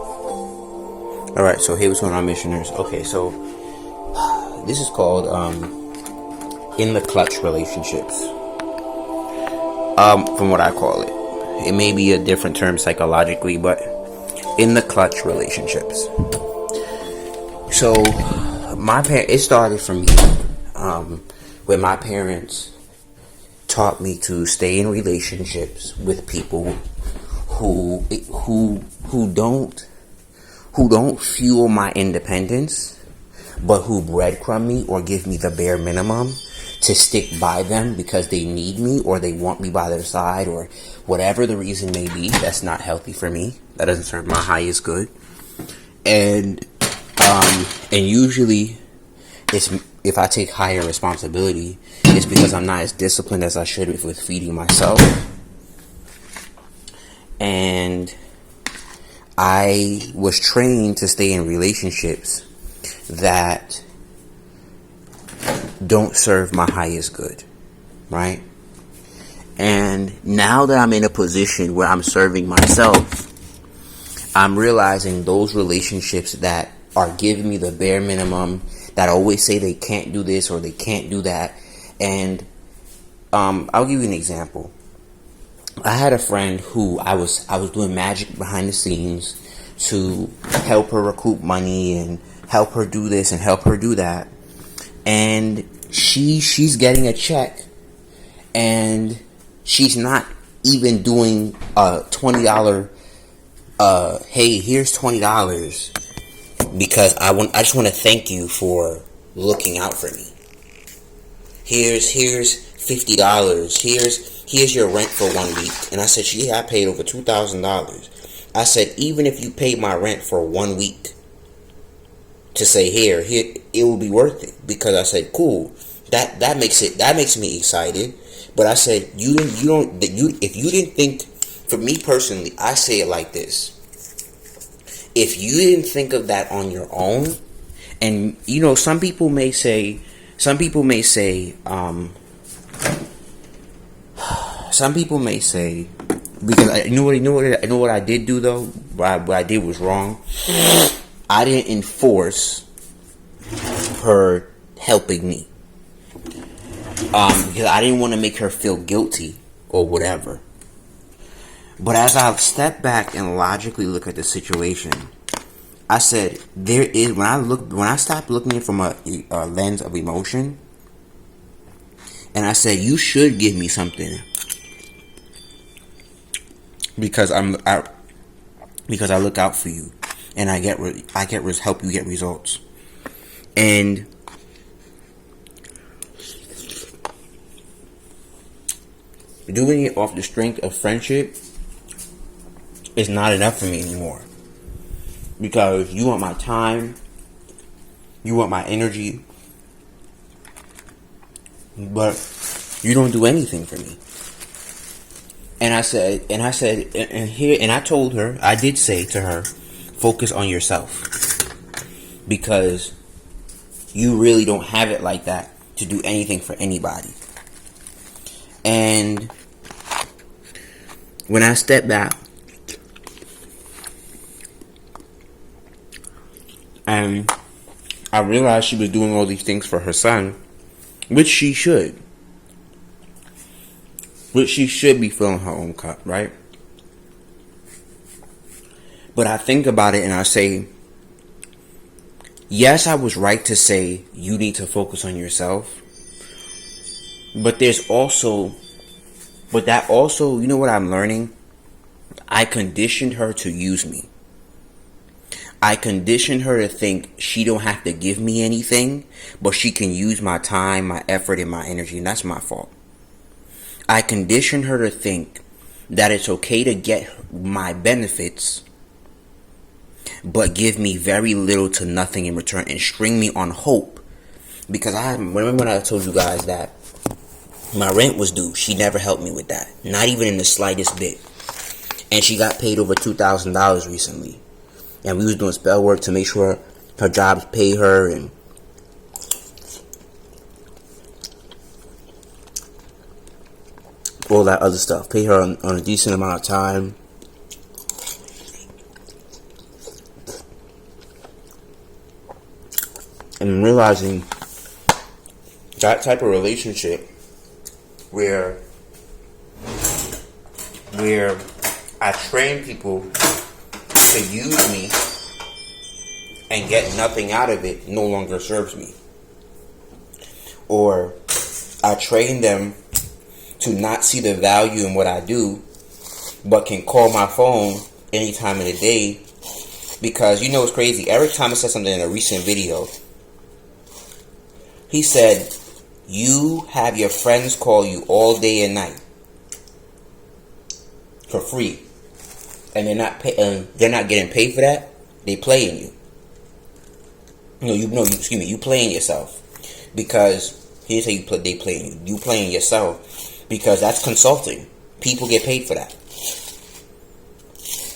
Alright, so hey, what's going on, missioners? Okay, so this is called In the Clutch Relationships. From what I call it. It may be a different term psychologically, but in the clutch relationships. So it started for me when my parents taught me to stay in relationships with people who don't fuel my independence, but who breadcrumb me or give me the bare minimum to stick by them because they need me or they want me by their side or whatever the reason may be. That's not healthy for me. That doesn't serve my highest good. And usually if I take higher responsibility, it's because I'm not as disciplined as I should with feeding myself. And I was trained to stay in relationships that don't serve my highest good, right? And now that I'm in a position where I'm serving myself, I'm realizing those relationships that are giving me the bare minimum, that always say they can't do this or they can't do that. And I'll give you an example. I had a friend who I was doing magic behind the scenes to help her recoup money and help her do this and help her do that. And she's getting a check and she's not even doing a $20 hey, here's $20 because I just want to thank you for looking out for me. Here's $50. Here's your rent for 1 week. And I said, I paid over $2,000. I said, even if you paid my rent for 1 week, to say here, it will be worth it. Because I said, cool. That makes me excited. But I said, if you didn't think, for me personally, I say it like this. If you didn't think of that on your own, and some people may say, because I know what I did do though. What I did was wrong. I didn't enforce her helping me because I didn't want to make her feel guilty or whatever. But as I step back and logically look at the situation, I said when I stopped looking at it from a lens of emotion, and I said you should give me something because I look out for you and I help you get results. And doing it off the strength of friendship is not enough for me anymore. Because you want my time, you want my energy, but you don't do anything for me. And I told her, I did say to her, focus on yourself. Because you really don't have it like that to do anything for anybody. And when I step back, and I realized she was doing all these things for her son, which she should. Which she should be filling her own cup, right? But I think about it and I say, yes, I was right to say you need to focus on yourself. But that also, you know what I'm learning? I conditioned her to use me. I conditioned her to think she don't have to give me anything, but she can use my time, my effort, and my energy, and that's my fault. I conditioned her to think that it's okay to get my benefits, but give me very little to nothing in return and string me on hope. Because I remember when I told you guys that my rent was due, she never helped me with that, not even in the slightest bit. And she got paid over $2,000 recently. And we was doing spell work to make sure her jobs pay her and all that other stuff. Pay her on a decent amount of time. And realizing that type of relationship where I train people to use me and get nothing out of it no longer serves me. Or I train them to not see the value in what I do, but can call my phone any time of the day. Because you know what's crazy? Eric Thomas said something in a recent video. He said, you have your friends call you all day and night for free, and they're not getting paid for that. They playing you. You playing yourself, because here's how they playing you. You playing yourself, because that's consulting. People get paid for that.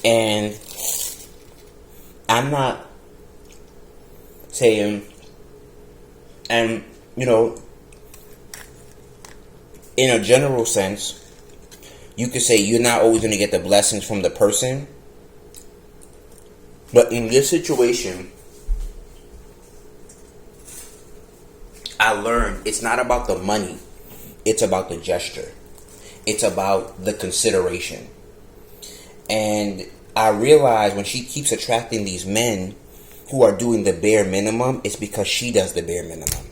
And I'm not saying, and in a general sense, you could say you're not always going to get the blessings from the person. But in this situation, I learned it's not about the money. It's about the gesture. It's about the consideration. And I realize when she keeps attracting these men who are doing the bare minimum, it's because she does the bare minimum.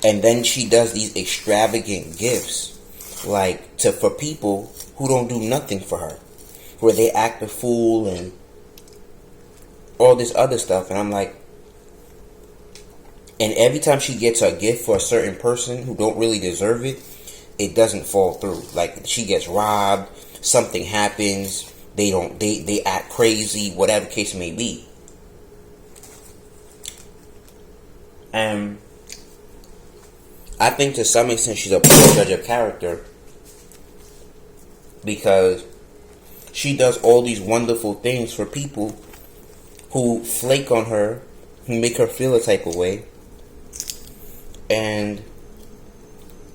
And then she does these extravagant gifts, like for people who don't do nothing for her, where they act a fool and all this other stuff. And I'm like, and every time she gets a gift for a certain person who don't really deserve it, it doesn't fall through. Like, she gets robbed, something happens, they act crazy, whatever the case may be. And I think to some extent she's a poor judge of character, because she does all these wonderful things for people who flake on her, who make her feel a type of way, and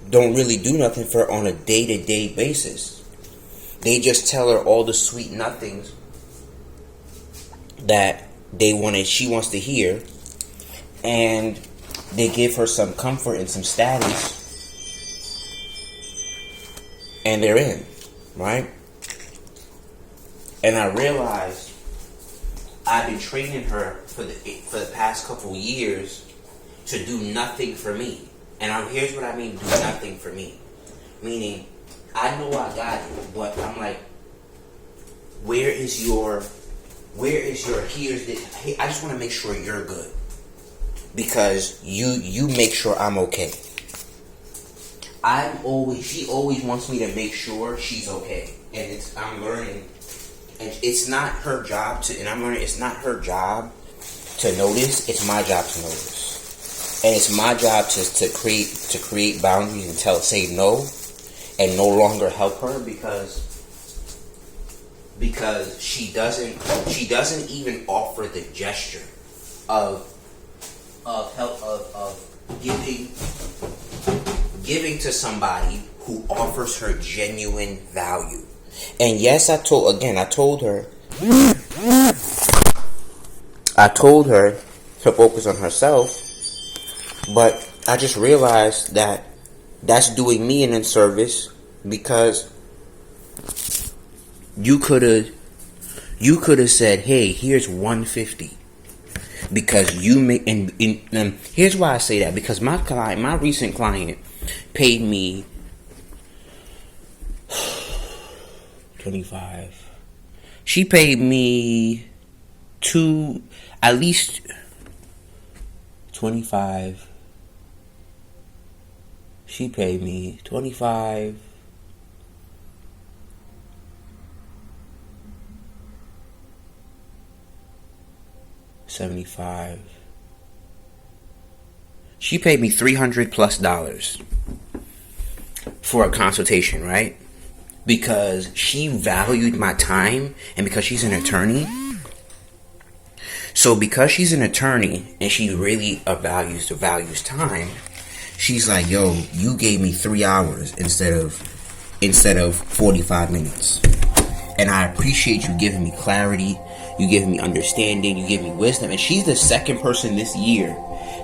don't really do nothing for her on a day-to-day basis. They just tell her all the sweet nothings that she wants to hear, and they give her some comfort and some status, and they're in, right? And I realized I've been training her for the past couple years to do nothing for me. And here's what I mean, do nothing for me. Meaning, I know I got it, but I'm like, I just want to make sure you're good, because you make sure I'm okay. She always wants me to make sure she's okay, and I'm learning, and it's not her job it's not her job to notice. It's my job to notice, and it's my job to create boundaries and say no, and no longer help her, because she doesn't even offer the gesture of help, of giving to somebody who offers her genuine value. And yes, I told her to focus on herself, but I just realized that that's doing me an inservice, because you could have said, hey, here's $150, because you make, and here's why I say that, because my recent client paid me $25. She paid me at least $25. She paid me $25. $75. She paid me $300+ for a consultation, right? Because she valued my time, and because she's an attorney. So because she's an attorney and she really values time, she's like, yo, you gave me 3 hours instead of 45 minutes. And I appreciate you giving me clarity. You give me understanding. You give me wisdom. And she's the second person this year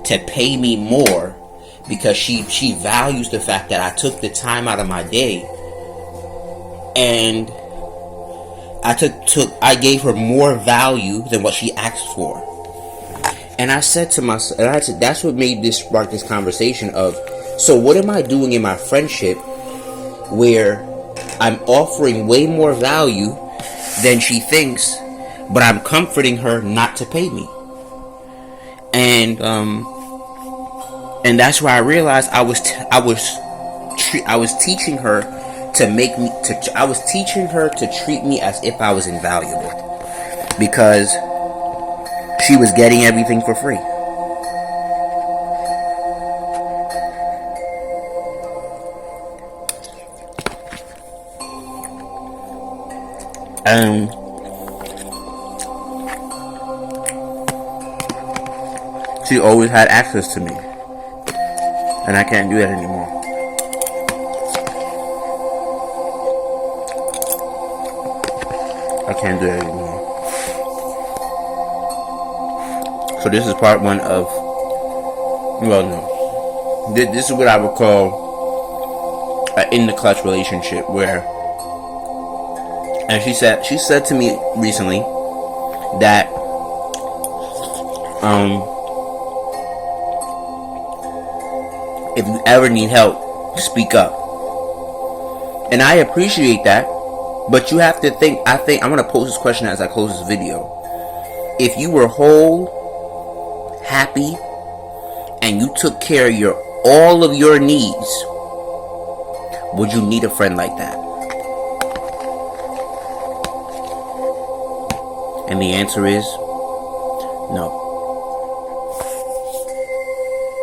to pay me more because she values the fact that I took the time out of my day and I gave her more value than what she asked for. And I said to myself, that's what made this spark this conversation of, so what am I doing in my friendship where I'm offering way more value than she thinks, but I'm comforting her not to pay me? And that's where I realized I was teaching her to treat me as if I was invaluable, because she was getting everything for free. She always had access to me, and I can't do that anymore. I can't do that anymore. So this is part one of, well, no, this is what I would call an in the clutch relationship, where, and she said to me recently that if you ever need help, speak up. And I appreciate that, but you have to think, I'm going to pose this question as I close this video. If you were whole, happy, and you took care of all of your needs, would you need a friend like that? And the answer is no.